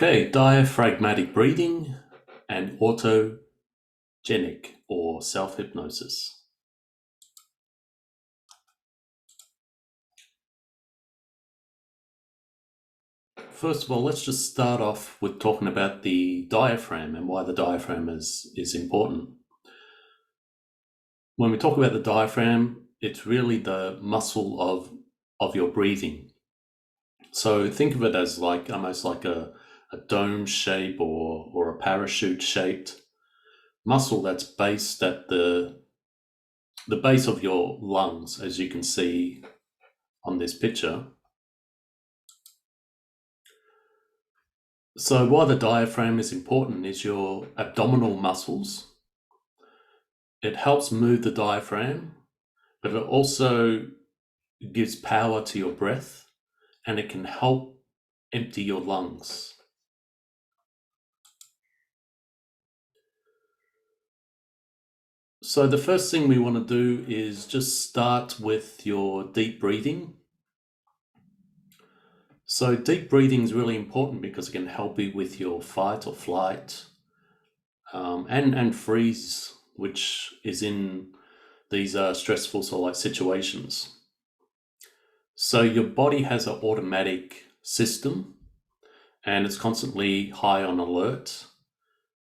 Okay, diaphragmatic breathing and autogenic or self-hypnosis. First of all, let's just start off with talking about the diaphragm and why the diaphragm is important. When we talk about the diaphragm, it's really the muscle of your breathing. So think of it as like almost like a dome shape or a parachute shaped muscle that's based at the base of your lungs, as you can see on this picture. So why the diaphragm is important is your abdominal muscles. It helps move the diaphragm, but it also gives power to your breath, and it can help empty your lungs. So the first thing we want to do is just start with your deep breathing. So deep breathing is really important because it can help you with your fight or flight and freeze, which is in these stressful sort of like situations. So your body has an automatic system and it's constantly high on alert.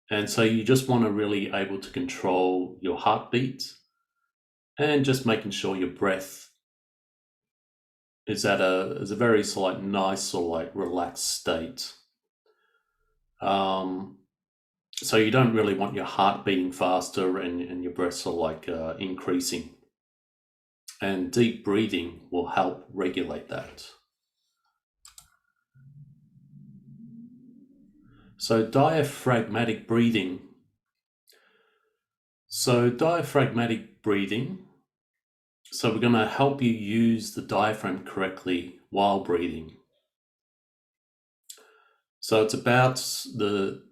And so you just want to really able to control your heartbeat and just making sure your breath is at a very sort of like nice or like relaxed state. So you don't really want your heart beating faster and your breath sort of like increasing. And deep breathing will help regulate that. So diaphragmatic breathing. So diaphragmatic breathing. So we're going to help you use the diaphragm correctly while breathing. So it's about the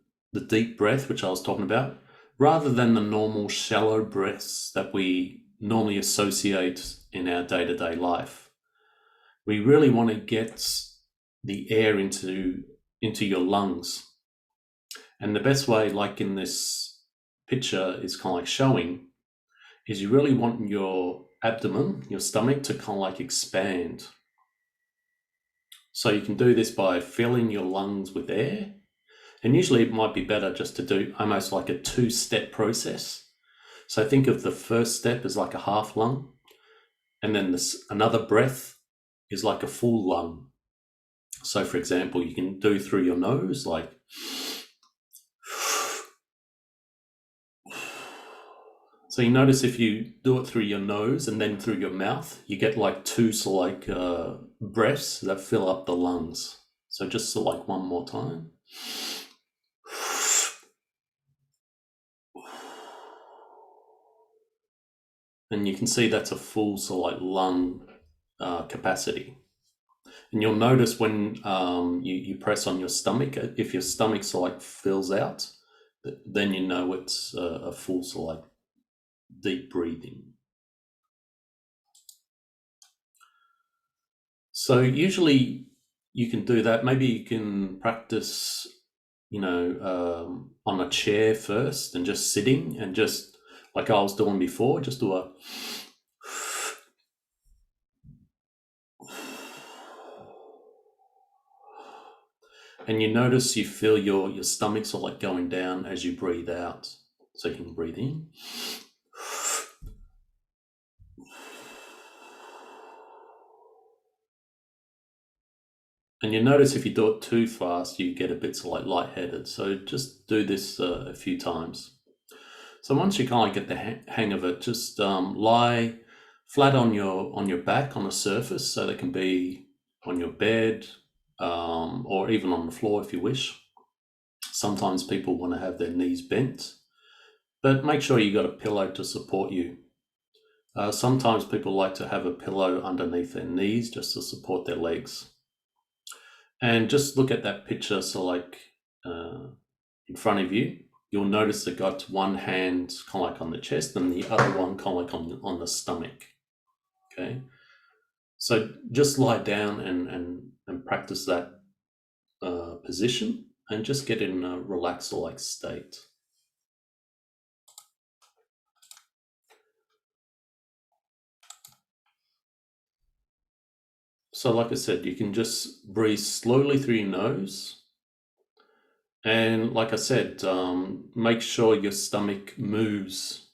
deep breath, which I was talking about, rather than the normal shallow breaths that we normally associate in our day-to-day life. We really want to get the air into your lungs. And the best way, like in this picture is kind of like showing, is you really want your abdomen, your stomach, to kind of like expand. So you can do this by filling your lungs with air. And usually it might be better just to do almost like a two-step process. So think of the first step as like a half lung, and then another breath is like a full lung. So for example, you can do through your nose, like so you notice if you do it through your nose and then through your mouth, you get like two sort of like breaths that fill up the lungs. So just sort of like one more time. And you can see that's a full sort of like lung capacity. And you'll notice when you press on your stomach, if your stomach sort of like fills out, then you know it's a full sort of like deep breathing. So usually you can do that. Maybe you can practice, on a chair first and just sitting and just like I was doing before, just do a and you notice you feel your stomach sort of like going down as you breathe out. So you can breathe in. And you notice if you do it too fast, you get a bit sort of like lightheaded. So just do this a few times. So once you kind of get the hang of it, just lie flat on your back on a surface. So they can be on your bed or even on the floor if you wish. Sometimes people want to have their knees bent, but make sure you got a pillow to support you. Sometimes people like to have a pillow underneath their knees just to support their legs. And just look at that picture, so like in front of you, you'll notice they got one hand kind of like on the chest and the other one kind of like on the stomach. Okay, so just lie down and practice that position. and just get in a relaxer-like state. So like I said, you can just breathe slowly through your nose. And like I said, make sure your stomach moves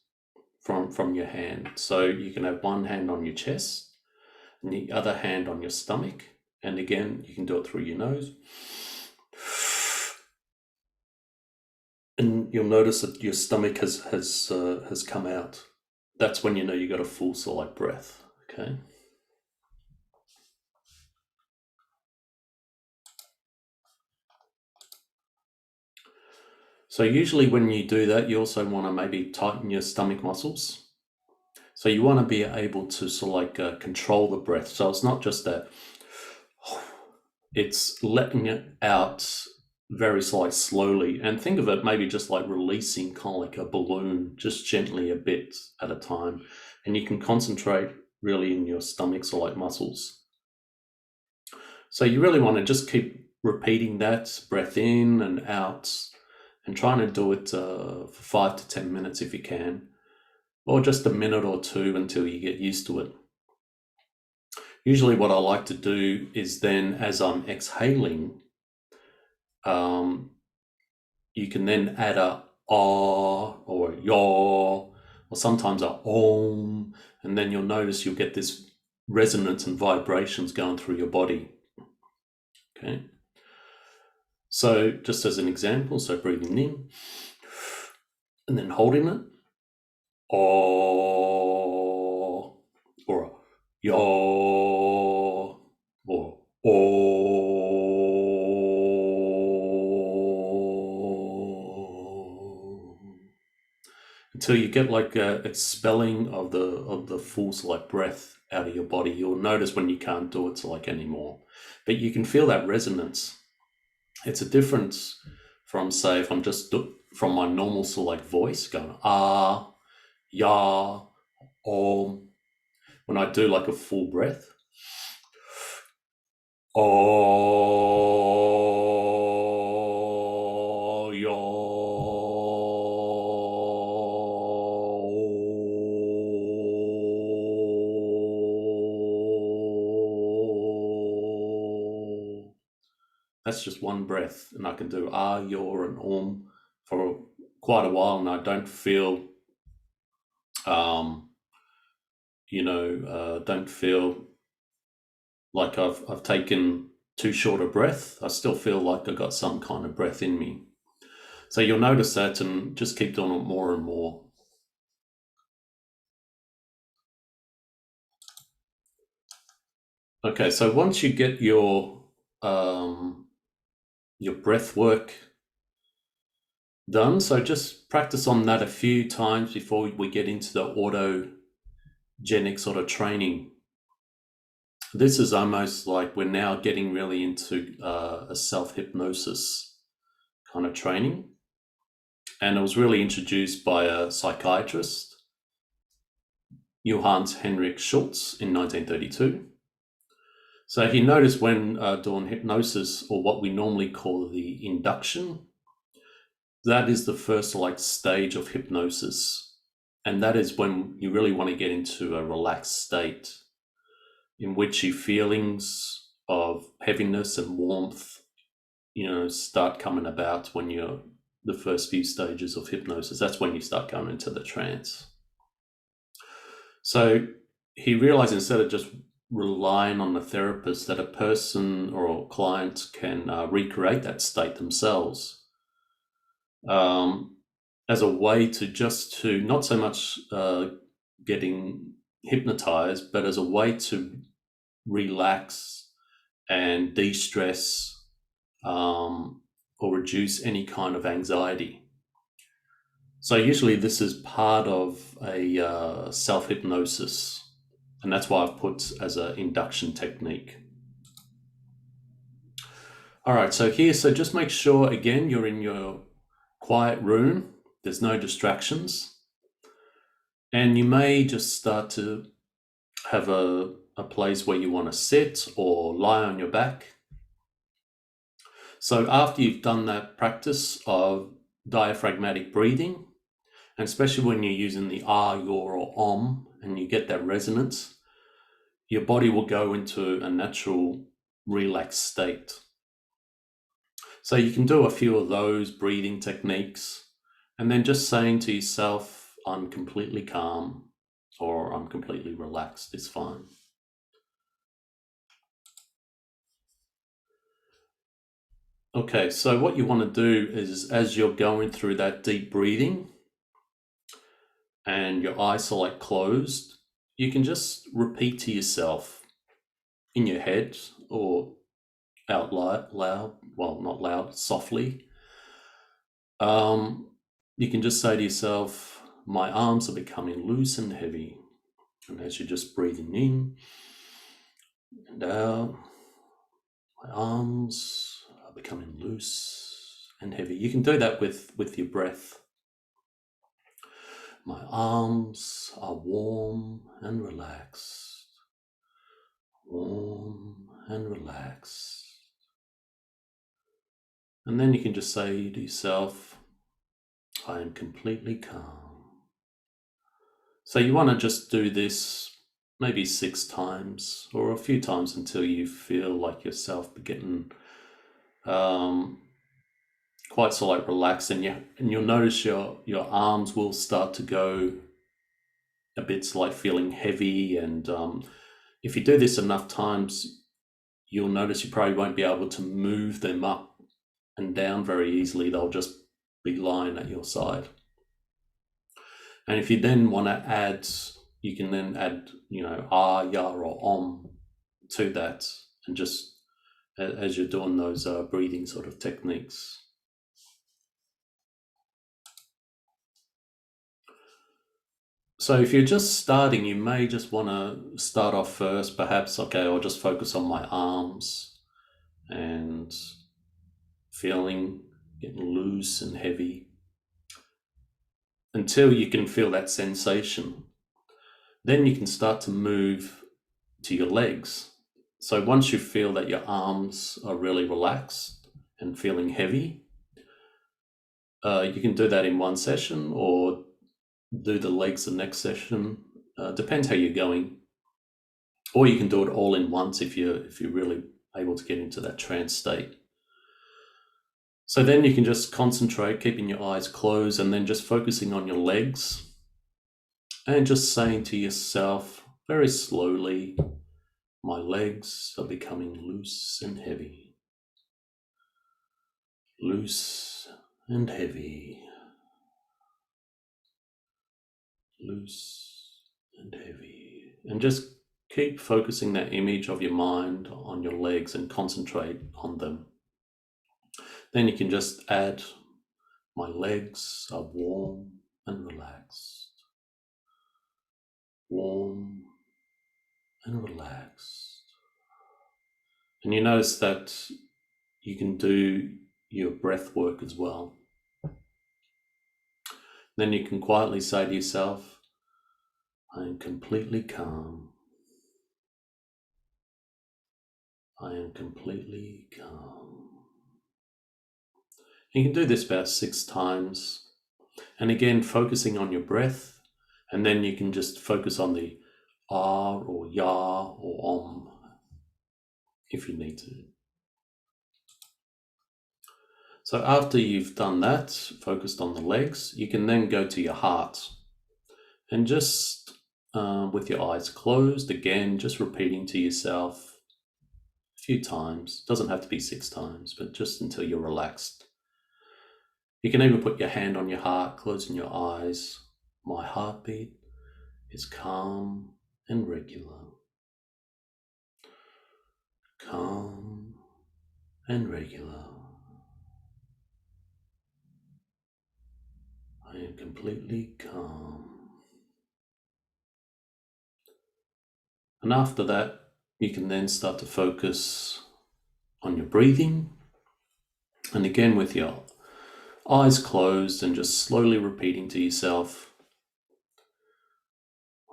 from your hand. So you can have one hand on your chest and the other hand on your stomach. And again, you can do it through your nose. And you'll notice that your stomach has come out. That's when you know you got a full sort breath. Okay. So usually when you do that, you also want to maybe tighten your stomach muscles. So you want to be able to sort of control the breath. So it's not just that, it's letting it out very slowly. And think of it maybe just like releasing kind of like a balloon, just gently a bit at a time. And you can concentrate really in your stomach muscles. So you really want to just keep repeating that breath in and out, and trying to do it for 5 to 10 minutes if you can, or just a minute or two until you get used to it. Usually what I like to do is then, as I'm exhaling, you can then add a ah or a yaw, or sometimes a om, and then you'll notice you'll get this resonance and vibrations going through your body. Okay. So just as an example, so breathing in and then holding it, or a yaw, or until you get like a expelling of the full breath out of your body. You'll notice when you can't do it anymore, but you can feel that resonance. It's a difference from, say, if I'm just from my normal voice going ah, ya, om. When I do like a full breath, oh, ya, that's just one breath, and I can do ah, yaw, and om for quite a while, and I don't feel, don't feel like I've taken too short a breath. I still feel like I got some kind of breath in me. So you'll notice that, and just keep doing it more and more. Okay, so once you get your breath work done, so just practice on that a few times before we get into the autogenic sort of training. This is almost like we're now getting really into a self-hypnosis kind of training. And it was really introduced by a psychiatrist, Johannes Henrik Schultz, in 1932. So he noticed when doing hypnosis, or what we normally call the induction, that is the first stage of hypnosis. And that is when you really want to get into a relaxed state in which your feelings of heaviness and warmth, start coming about when you're the first few stages of hypnosis. That's when you start going into the trance. So he realized, instead of just relying on the therapist, that a person or a client can recreate that state themselves, as a way to not so much getting hypnotized, but as a way to relax and de-stress, or reduce any kind of anxiety. So usually this is part of a self-hypnosis, and that's why I've put as an induction technique. All right, so just make sure, again, you're in your quiet room. There's no distractions. And you may just start to have a place where you want to sit or lie on your back. So after you've done that practice of diaphragmatic breathing, and especially when you're using the ah, your, or om, and you get that resonance, your body will go into a natural relaxed state. So you can do a few of those breathing techniques, and then just saying to yourself, I'm completely calm, or I'm completely relaxed is fine. Okay, so what you want to do is, as you're going through that deep breathing and your eyes are like closed, you can just repeat to yourself in your head or out loud, well, not loud, softly. You can just say to yourself, my arms are becoming loose and heavy. And as you're just breathing in and out, my arms are becoming loose and heavy. You can do that with your breath. My arms are warm and relaxed, warm and relaxed. And then you can just say to yourself, I am completely calm. So you want to just do this maybe 6 times or a few times until you feel like yourself getting quite so like relaxed, and you'll notice your arms will start to go a bit like feeling heavy, and if you do this enough times, you'll notice you probably won't be able to move them up and down very easily. They'll just be lying at your side. And if you then want to add, you can then add, ah, ya, or om to that, and just as you're doing those breathing sort of techniques. So if you're just starting, you may just want to start off first, perhaps, okay, I'll just focus on my arms and feeling getting loose and heavy until you can feel that sensation. Then you can start to move to your legs. So once you feel that your arms are really relaxed and feeling heavy, you can do that in one session or do the legs the next session. Depends how you're going. Or you can do it all in once if you're really able to get into that trance state. So then you can just concentrate, keeping your eyes closed, and then just focusing on your legs and just saying to yourself very slowly, my legs are becoming loose and heavy. Loose and heavy. Loose and heavy. And just keep focusing that image of your mind on your legs and concentrate on them. Then you can just add, my legs are warm and relaxed. Warm and relaxed. And you notice that you can do your breath work as well. Then you can quietly say to yourself, I am completely calm. I am completely calm. You can do this about 6 times. And again, focusing on your breath. And then you can just focus on the ah or ya or om if you need to. So after you've done that, focused on the legs, you can then go to your heart. And just with your eyes closed, again, just repeating to yourself a few times. Doesn't have to be 6 times, but just until you're relaxed. You can even put your hand on your heart, closing your eyes. My heartbeat is calm and regular. Calm and regular. I am completely calm. And after that, you can then start to focus on your breathing. And again, with your eyes closed and just slowly repeating to yourself,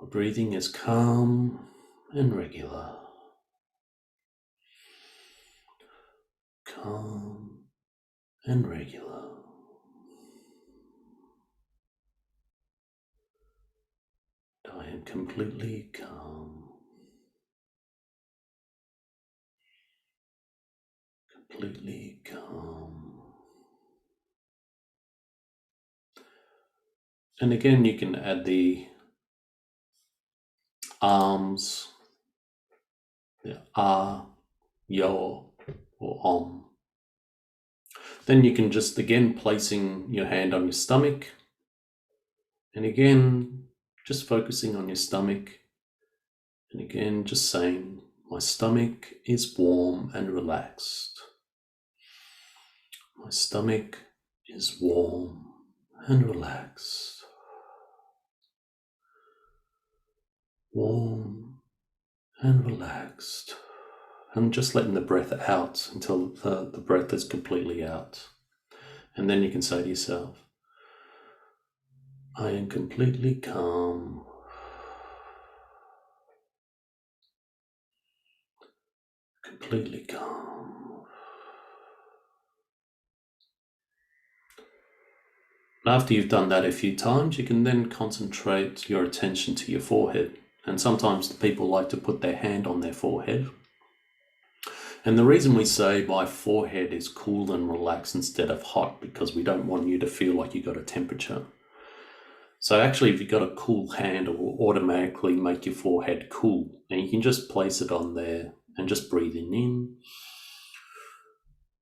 my breathing is calm and regular. Calm and regular. I am completely calm, completely calm. And again, you can add the arms, the yo, or om. Then you can just again placing your hand on your stomach, and again just focusing on your stomach, and again just saying, my stomach is warm and relaxed. My stomach is warm and relaxed. Warm and relaxed. And just letting the breath out until the breath is completely out. And then you can say to yourself, I am completely calm, completely calm. And after you've done that a few times, you can then concentrate your attention to your forehead. And sometimes people like to put their hand on their forehead. And the reason we say my forehead is cool and relaxed instead of hot, because we don't want you to feel like you got a temperature. So actually, if you've got a cool hand, it will automatically make your forehead cool. And you can just place it on there and just breathing in.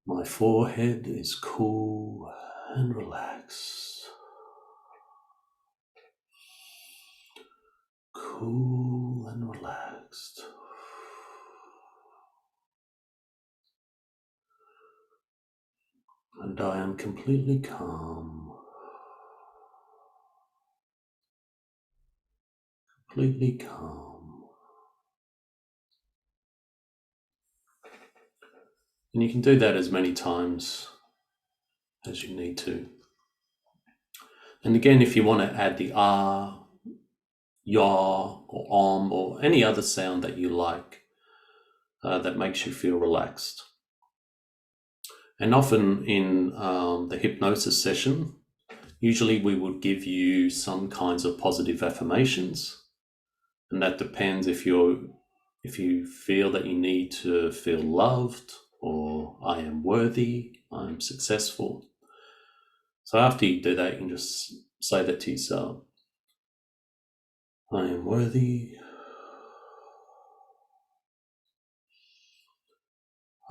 My forehead is cool and relaxed. Cool and relaxed. And I am completely calm. Completely calm. And you can do that as many times as you need to. And again, if you want to add the yaw, or om, or any other sound that you like that makes you feel relaxed. And often in the hypnosis session, usually we would give you some kinds of positive affirmations, and that depends if you feel that you need to feel loved, or I am worthy, I'm successful. So after you do that, you can just say that to yourself. I am worthy.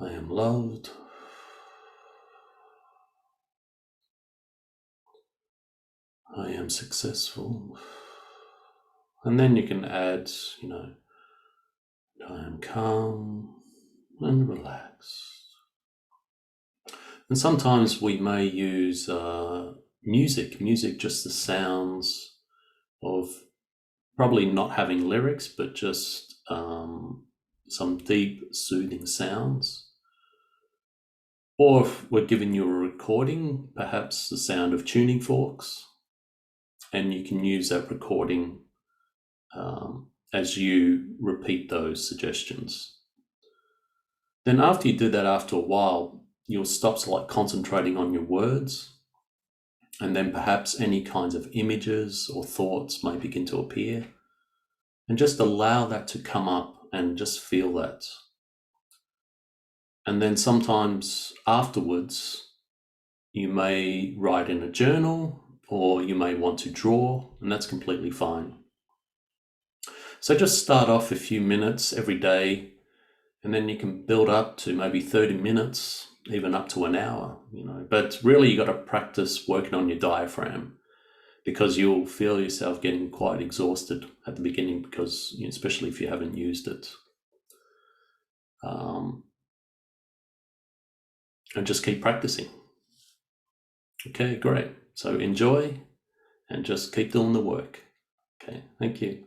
I am loved. I am successful. And then you can add, I am calm and relaxed. And sometimes we may use music, just the sounds of probably not having lyrics, but just some deep, soothing sounds. Or if we're giving you a recording, perhaps the sound of tuning forks, and you can use that recording as you repeat those suggestions. Then after you do that, after a while, you'll stop concentrating on your words, and then perhaps any kinds of images or thoughts may begin to appear, and just allow that to come up and just feel that. And then sometimes afterwards, you may write in a journal, or you may want to draw, and that's completely fine. So just start off a few minutes every day, and then you can build up to maybe 30 minutes, even up to an hour, But really, you got to practice working on your diaphragm, because you'll feel yourself getting quite exhausted at the beginning, because especially if you haven't used it. And just keep practicing. Okay, great. So enjoy and just keep doing the work. Okay, thank you.